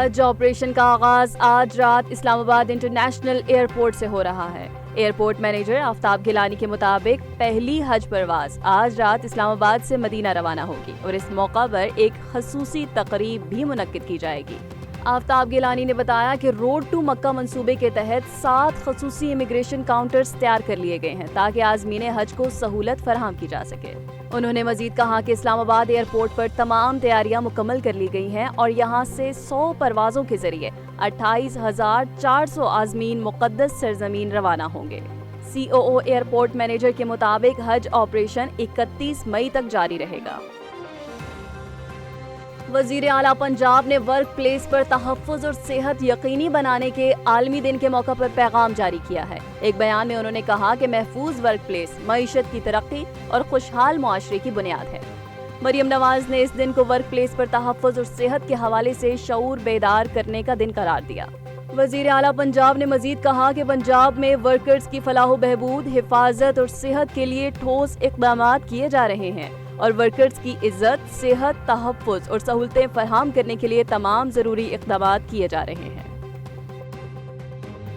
حج operation کا آغاز آج رات اسلام آباد انٹرنیشنل ایئرپورٹ سے ہو رہا ہے۔ ایئرپورٹ مینیجر آفتاب گیلانی کے مطابق پہلی حج پرواز آج رات اسلام آباد سے مدینہ روانہ ہوگی اور اس موقع پر ایک خصوصی تقریب بھی منعقد کی جائے گی۔ آفتاب گیلانی نے بتایا کہ روڈ ٹو مکہ منصوبے کے تحت 7 خصوصی امیگریشن کاؤنٹرز تیار کر لیے گئے ہیں تاکہ عازمین حج کو سہولت فراہم کی جا سکے۔ انہوں نے مزید کہا کہ اسلام آباد ایئرپورٹ پر تمام تیاریاں مکمل کر لی گئی ہیں اور یہاں سے 100 پروازوں کے ذریعے 28,400 عازمین مقدس سرزمین روانہ ہوں گے۔ COO ایئرپورٹ مینیجر کے مطابق حج آپریشن 31 مئی تک جاری رہے گا۔ وزیر اعلیٰ پنجاب نے ورک پلیس پر تحفظ اور صحت یقینی بنانے کے عالمی دن کے موقع پر پیغام جاری کیا ہے۔ ایک بیان میں انہوں نے کہا کہ محفوظ ورک پلیس معیشت کی ترقی اور خوشحال معاشرے کی بنیاد ہے۔ مریم نواز نے اس دن کو ورک پلیس پر تحفظ اور صحت کے حوالے سے شعور بیدار کرنے کا دن قرار دیا۔ وزیر اعلیٰ پنجاب نے مزید کہا کہ پنجاب میں ورکرز کی فلاح و بہبود، حفاظت اور صحت کے لیے ٹھوس اقدامات کیے جا رہے ہیں اور ورکرز کی عزت، صحت، تحفظ اور سہولتیں فراہم کرنے کے لیے تمام ضروری اقدامات کیے جا رہے ہیں۔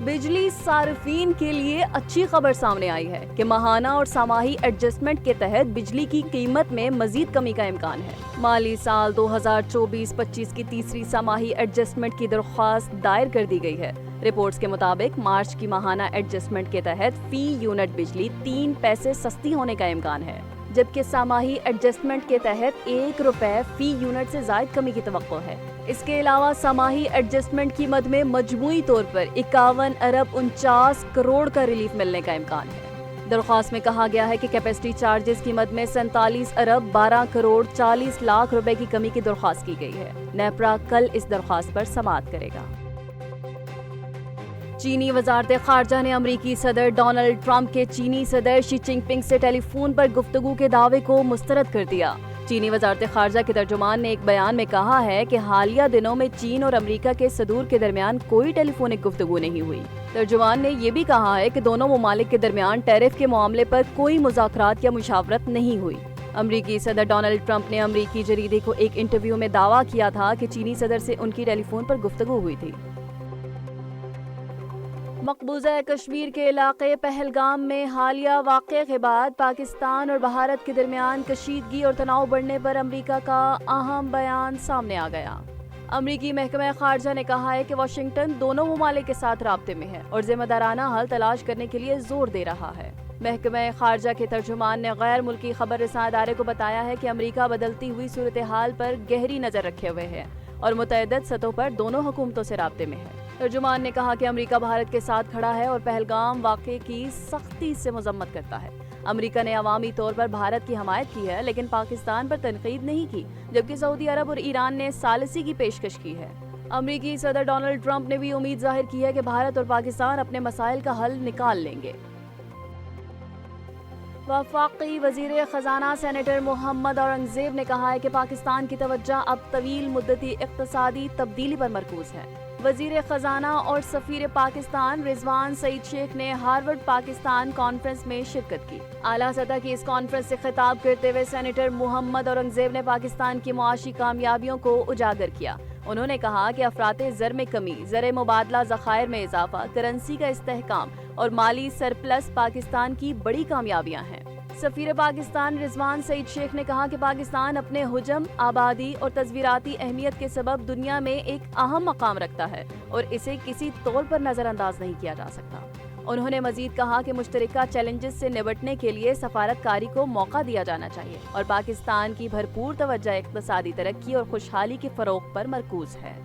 بجلی صارفین کے لیے اچھی خبر سامنے آئی ہے کہ ماہانہ اور ساماہی ایڈجسٹمنٹ کے تحت بجلی کی قیمت میں مزید کمی کا امکان ہے۔ مالی سال 2024-25 کی تیسری ساماہی ایڈجسٹمنٹ کی درخواست دائر کر دی گئی ہے۔ رپورٹس کے مطابق مارچ کی ماہانہ ایڈجسٹمنٹ کے تحت فی یونٹ بجلی 3 پیسے سستی ہونے کا امکان ہے، جبکہ ساماہی ایڈجسٹمنٹ کے تحت 1 روپے فی یونٹ سے زائد کمی کی توقع ہے۔ اس کے علاوہ ساماہی ایڈجسٹمنٹ کی مد میں مجموعی طور پر 51.49 کروڑ کا ریلیف ملنے کا امکان ہے۔ درخواست میں کہا گیا ہے کہ کیپیسٹی چارجز کی مد میں 47.12 کروڑ 40 لاکھ روپے کی کمی کی درخواست کی گئی ہے۔ نیپرا کل اس درخواست پر سماعت کرے گا۔ چینی وزارت خارجہ نے امریکی صدر ڈونلڈ ٹرمپ کے چینی صدر شی جن پنگ سے ٹیلی فون پر گفتگو کے دعوے کو مسترد کر دیا۔ چینی وزارت خارجہ کے ترجمان نے ایک بیان میں کہا ہے کہ حالیہ دنوں میں چین اور امریکہ کے صدور کے درمیان کوئی ٹیلی فونک گفتگو نہیں ہوئی۔ ترجمان نے یہ بھی کہا ہے کہ دونوں ممالک کے درمیان ٹیرف کے معاملے پر کوئی مذاکرات یا مشاورت نہیں ہوئی۔ امریکی صدر ڈونلڈ ٹرمپ نے امریکی جریدے کو ایک انٹرویو میں دعویٰ کیا تھا کہ چینی صدر سے ان کی ٹیلی فون پر گفتگو ہوئی تھی۔ مقبوضہ کشمیر کے علاقے پہلگام میں حالیہ واقعے کے بعد پاکستان اور بھارت کے درمیان کشیدگی اور تناؤ بڑھنے پر امریکہ کا اہم بیان سامنے آ گیا۔ امریکی محکمہ خارجہ نے کہا ہے کہ واشنگٹن دونوں ممالک کے ساتھ رابطے میں ہے اور ذمہ دارانہ حل تلاش کرنے کے لیے زور دے رہا ہے۔ محکمہ خارجہ کے ترجمان نے غیر ملکی خبر رساں ادارے کو بتایا ہے کہ امریکہ بدلتی ہوئی صورتحال پر گہری نظر رکھے ہوئے ہے اور متعدد سطحوں پر دونوں حکومتوں سے رابطے میں ہے۔ ترجمان نے کہا کہ امریکہ بھارت کے ساتھ کھڑا ہے اور پہلگام واقعے کی سختی سے مذمت کرتا ہے۔ امریکہ نے عوامی طور پر بھارت کی حمایت کی ہے لیکن پاکستان پر تنقید نہیں کی، جبکہ سعودی عرب اور ایران نے ثالثی کی پیشکش کی ہے۔ امریکی صدر ڈونلڈ ٹرمپ نے بھی امید ظاہر کی ہے کہ بھارت اور پاکستان اپنے مسائل کا حل نکال لیں گے۔ وفاقی وزیر خزانہ سینیٹر محمد اورنگزیب نے کہا ہے کہ پاکستان کی توجہ اب طویل مدتی اقتصادی تبدیلی پر مرکوز ہے۔ وزیر خزانہ اور سفیر پاکستان رضوان سعید شیخ نے ہارورڈ پاکستان کانفرنس میں شرکت کی۔ اعلیٰ سطح کی اس کانفرنس سے خطاب کرتے ہوئے سینیٹر محمد اورنگزیب نے پاکستان کی معاشی کامیابیوں کو اجاگر کیا۔ انہوں نے کہا کہ افراط زر میں کمی، زر مبادلہ ذخائر میں اضافہ، کرنسی کا استحکام اور مالی سرپلس پاکستان کی بڑی کامیابیاں ہیں۔ سفیر پاکستان رضوان سعید شیخ نے کہا کہ پاکستان اپنے حجم، آبادی اور تصویراتی اہمیت کے سبب دنیا میں ایک اہم مقام رکھتا ہے اور اسے کسی طور پر نظر انداز نہیں کیا جا سکتا۔ انہوں نے مزید کہا کہ مشترکہ چیلنجز سے نمٹنے کے لیے سفارتکاری کو موقع دیا جانا چاہیے اور پاکستان کی بھرپور توجہ اقتصادی ترقی اور خوشحالی کے فروغ پر مرکوز ہے۔